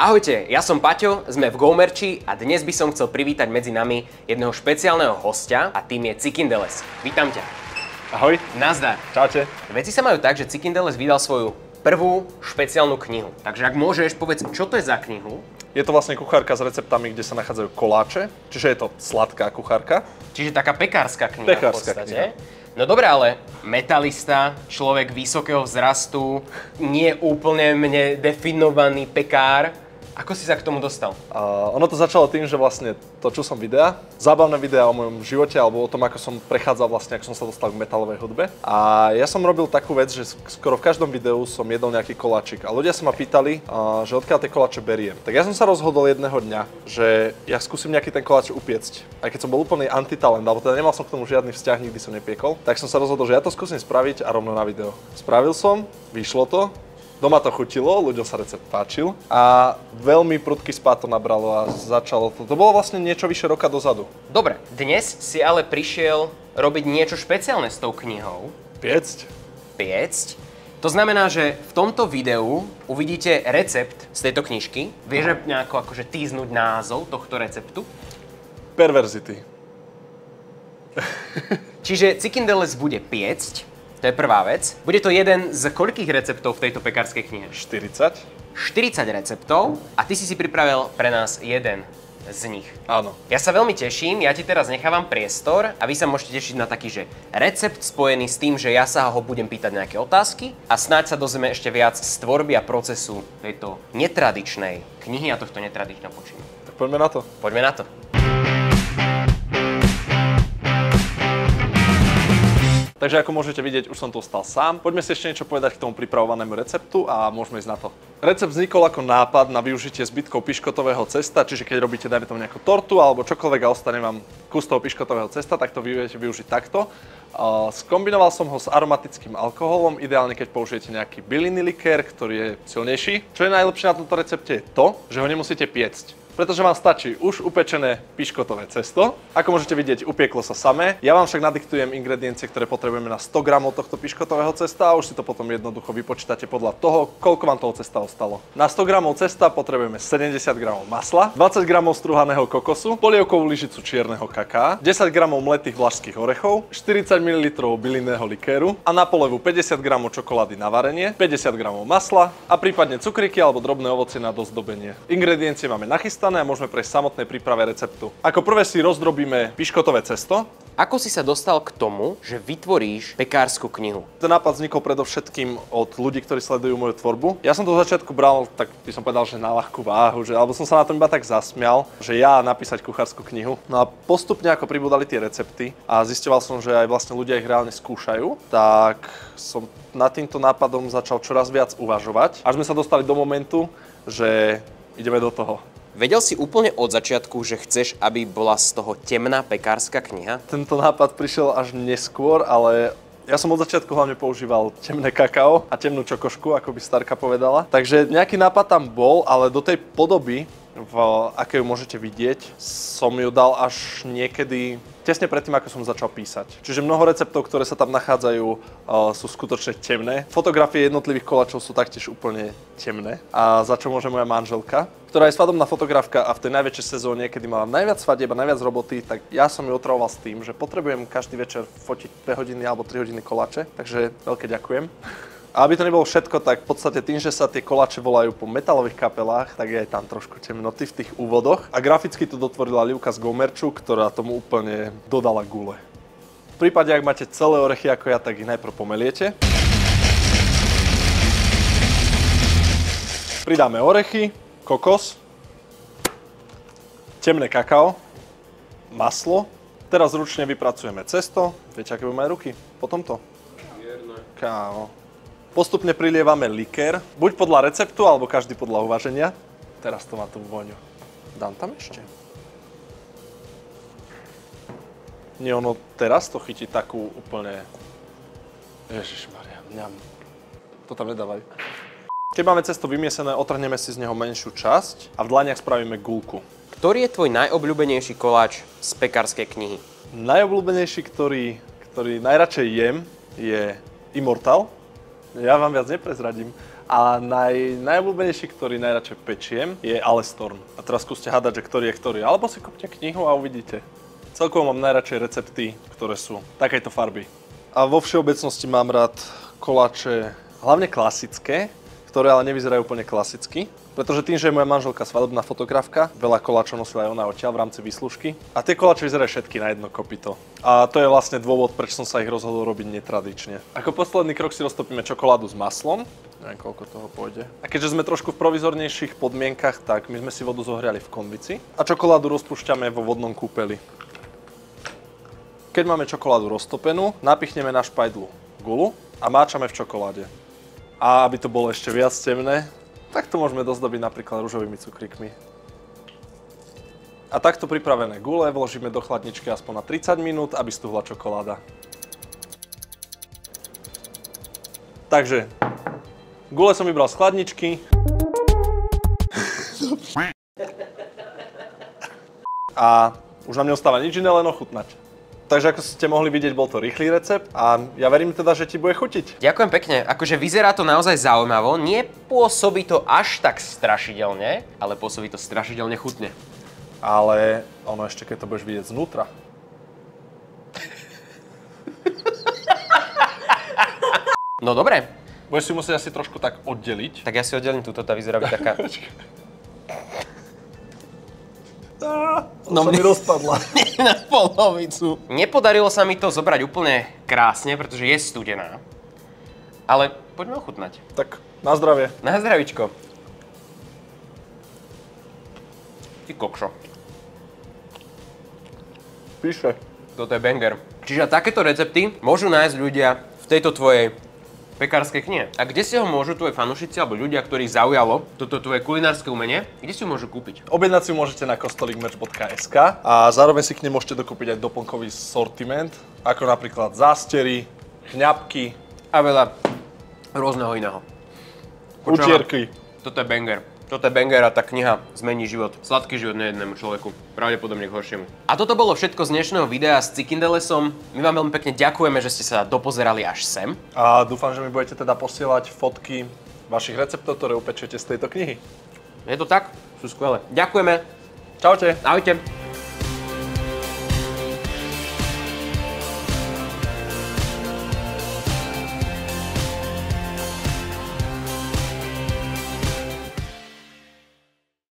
Ahojte, ja som Paťo, sme v GoMerchi a dnes by som chcel privítať medzi nami jedného špeciálneho hostia a tým je Cikindeles. Vítam ťa. Ahoj. Nazdar. Čaute. Veci sa majú tak, že Cikindeles vydal svoju prvú špeciálnu knihu. Takže ak môžeš, povedz, čo to je za knihu? Je to vlastne kuchárka s receptami, kde sa nachádzajú koláče, čiže je to sladká kuchárka. Čiže taká pekárska kniha Pekárska v podstate. kniha. No dobré, ale metalista, človek vysokého vzrastu, nie úplne mne definovaný pekár. Ako si sa k tomu dostal? Ono to začalo tým, že vlastne točil som videa, zábavné videá o mojom živote alebo o tom, ako som prechádzal vlastne, ako som sa dostal k metalovej hudbe. A ja som robil takú vec, že skoro v každom videu som jedol nejaký koláčik. A ľudia sa ma pýtali, že odkiaľ tie koláče beriem. Tak ja som sa rozhodol jedného dňa, že ja skúsim nejaký ten koláč upiecť. Aj keď som bol úplný antitalent, alebo teda nemal som k tomu žiadny vzťah, nikdy som nepiekol, tak som sa rozhodol, že ja to skúsim spraviť a rovno na video. Spravil som, vyšlo to. Doma to chutilo, ľuďom sa recept páčil a veľmi prudký spád to nabralo a začalo to. To bolo vlastne niečo vyše roka dozadu. Dobre, dnes si ale prišiel robiť niečo špeciálne s tou knihou. Piecť? Piecť. To znamená, že v tomto videu uvidíte recept z tejto knižky. Vieš nejako akože týznúť názov tohto receptu? Perverzity. Čiže Cikindeles bude piecť. To je prvá vec. Bude to jeden z koľkých receptov v tejto pekárskej knihe? 40. 40 receptov a ty si pripravil pre nás jeden z nich. Áno. Ja sa veľmi teším, ja ti teraz nechávam priestor a vy sa môžete tešiť na taký, že recept spojený s tým, že ja sa ho budem pýtať nejaké otázky a snáď sa dozvieme ešte viac z tvorby a procesu tejto netradičnej knihy a tohto netradičného počinu. Tak poďme na to. Poďme na to. Takže ako môžete vidieť, už som tu stal sám. Poďme si ešte niečo povedať k tomu pripravovanému receptu a môžeme ísť na to. Recept vznikol ako nápad na využitie zbytkov piškotového cesta, čiže keď robíte, dajme tomu nejakú tortu alebo čokoľvek a ostane vám kus toho piškotového cesta, tak to viete využiť takto. Skombinoval som ho s aromatickým alkoholom, ideálne keď použijete nejaký bylinný likér, ktorý je silnejší. Čo je najlepšie na tomto recepte je to, že ho nemusíte piecť. Pretože vám stačí už upečené piškotové cesto. Ako môžete vidieť, upieklo sa samé. Ja vám však nadiktujem ingrediencie, ktoré potrebujeme na 100 g tohto piškotového cesta a už si to potom jednoducho vypočítate podľa toho, koľko vám toho cesta ostalo. Na 100 g cesta potrebujeme 70 g masla, 20 g strúhaného kokosu, polievkovú lyžicu čierneho kaká, 10 g mletých vlašských orechov, 40 ml bylinného likéru a na polevu 50 g čokolády na varenie, 50 g masla a prípadne cukríky alebo drobné ovocie na dozdobenie. Ingrediencie máme nachystané a môžeme prejsť samotnej príprave receptu. Ako prvé si rozdrobíme piškotové cesto. Ako si sa dostal k tomu, že vytvoríš pekárskú knihu? Ten nápad vznikol predovšetkým od ľudí, ktorí sledujú moju tvorbu. Ja som to v začiatku bral, tak by som povedal, že na ľahkú váhu, alebo som sa na tom iba tak zasmial, že ja napísať kuchárskú knihu. No a postupne ako pribúdali tie recepty a zisťoval som, že aj vlastne ľudia ich reálne skúšajú, tak som nad týmto nápadom začal čoraz viac uvažovať, až sme sa dostali do momentu, že ideme do toho. Vedel si úplne od začiatku, že chceš, aby bola z toho temná pekárska kniha? Tento nápad prišiel až neskôr, ale ja som od začiatku hlavne používal temné kakao a temnú čokošku, ako by Starka povedala. Takže nejaký nápad tam bol, ale do tej podoby, v akej ju môžete vidieť, som ju dal až niekedy tesne predtým, ako som začal písať. Čiže mnoho receptov, ktoré sa tam nachádzajú, sú skutočne temné. Fotografie jednotlivých koláčov sú taktiež úplne temné. A za čo môže moja manželka, ktorá je svadobná fotografka a v tej najväčšej sezóne, kedy mala najviac svadieb a najviac roboty, tak ja som ju otravoval s tým, že potrebujem každý večer fotiť 2 hodiny alebo 3 hodiny koláče. Takže veľké ďakujem. A aby to nebolo všetko, tak v podstate tým, že sa tie koláče volajú po metalových kapelách, tak je aj tam trošku temnoty v tých úvodoch. A graficky to dotvorila Livka z GoMerchu, ktorá tomu úplne dodala gule. V prípade, ak máte celé orechy ako ja, tak ich najprv pomeliete. Pridáme orechy, kokos, temné kakao, maslo. Teraz ručne vypracujeme cesto. Viete, aké majú ruky? Potom to. Kámo. Postupne prilievame likér, buď podľa receptu, alebo každý podľa uvaženia. Teraz to má tú vôňu. Dám tam ešte. Nie, ono teraz to chytí takú úplne... Ježišmaria, mňam. To tam nedávaj. Keď máme cesto vymiesené, otrhneme si z neho menšiu časť a v dlaniach spravíme guľku. Ktorý je tvoj najobľúbenejší koláč z pekárskej knihy? Najobľúbenejší, ktorý najradšej jem, je Immortal. Ja vám viac neprezradím. A najobľúbenejší, ktorý najradšej pečiem, je Alestorn. A teraz skúste hádať, že ktorý je ktorý. Alebo si kúpte knihu a uvidíte. Celkovo mám najradšej recepty, ktoré sú takejto farby. A vo všeobecnosti mám rád koláče, hlavne klasické, ktoré ale nevyzerajú úplne klasicky. Pretože tým, že je moja manželka svadobná fotografka, veľa koláčov nosila aj ona odtiaľ v rámci výslužky. A tie koláče vyzerajú všetky na jedno kopyto. A to je vlastne dôvod, prečo som sa ich rozhodol robiť netradične. Ako posledný krok si roztopíme čokoládu s maslom. Neviem, koľko toho pôjde. A keďže sme trošku v provizornejších podmienkach, tak my sme si vodu zohriali v konvici. A čokoládu rozpúšťame vo vodnom kúpeli. Keď máme čokoládu roztopenú, napichneme na špajdlu gulu a máčame v čokoláde. A aby to bolo ešte viac temné, tak to môžeme dozdobiť napríklad ružovými cukrikmi. A takto pripravené gule vložíme do chladničky aspoň na 30 minút, aby stuhla čokoláda. Takže, gule som vybral z chladničky. A už nám neostáva nič iné, len ochutnať. Takže ako ste mohli vidieť, bol to rýchly recept a ja verím teda, že ti bude chutiť. Ďakujem pekne, akože vyzerá to naozaj zaujímavo, nepôsobí to až tak strašidelne, ale pôsobí to strašidelne chutne. Ale ono ešte, keď to budeš vidieť znútra. No dobre. Budeš si musieť asi trošku tak oddeliť. Tak ja si oddelím túto, tá vyzerá byť taká... No mne rozpadla. Na polovicu. Nepodarilo sa mi to zobrať úplne krásne, pretože je studená. Ale poďme ochutnať. Tak, na zdravie. Na zdravíčko. Ty kokšo. Píše. Toto je banger. Čiže takéto recepty môžu nájsť ľudia v tejto tvojej pekárskej knihe. A kde si ho môžu tvoji fanúšici alebo ľudia, ktorých zaujalo toto tvoje kulinárske umenie, kde si ho môžu kúpiť? Objednať si môžete na kostolikmerch.sk a zároveň si k nej môžete dokúpiť aj doplnkový sortiment, ako napríklad zástery, chňapky a veľa rôzneho iného. Utierky. Toto je banger. Toto je banger a tá kniha zmení život. Sladký život nejednému človeku. Pravdepodobne k horšiemu. A toto bolo všetko z dnešného videa s Cikindelesom. My vám veľmi pekne ďakujeme, že ste sa dopozerali až sem. A dúfam, že mi budete teda posielať fotky vašich receptov, ktoré upečiete z tejto knihy. Je to tak? Sú skvelé. Ďakujeme. Čaute. Ahojte.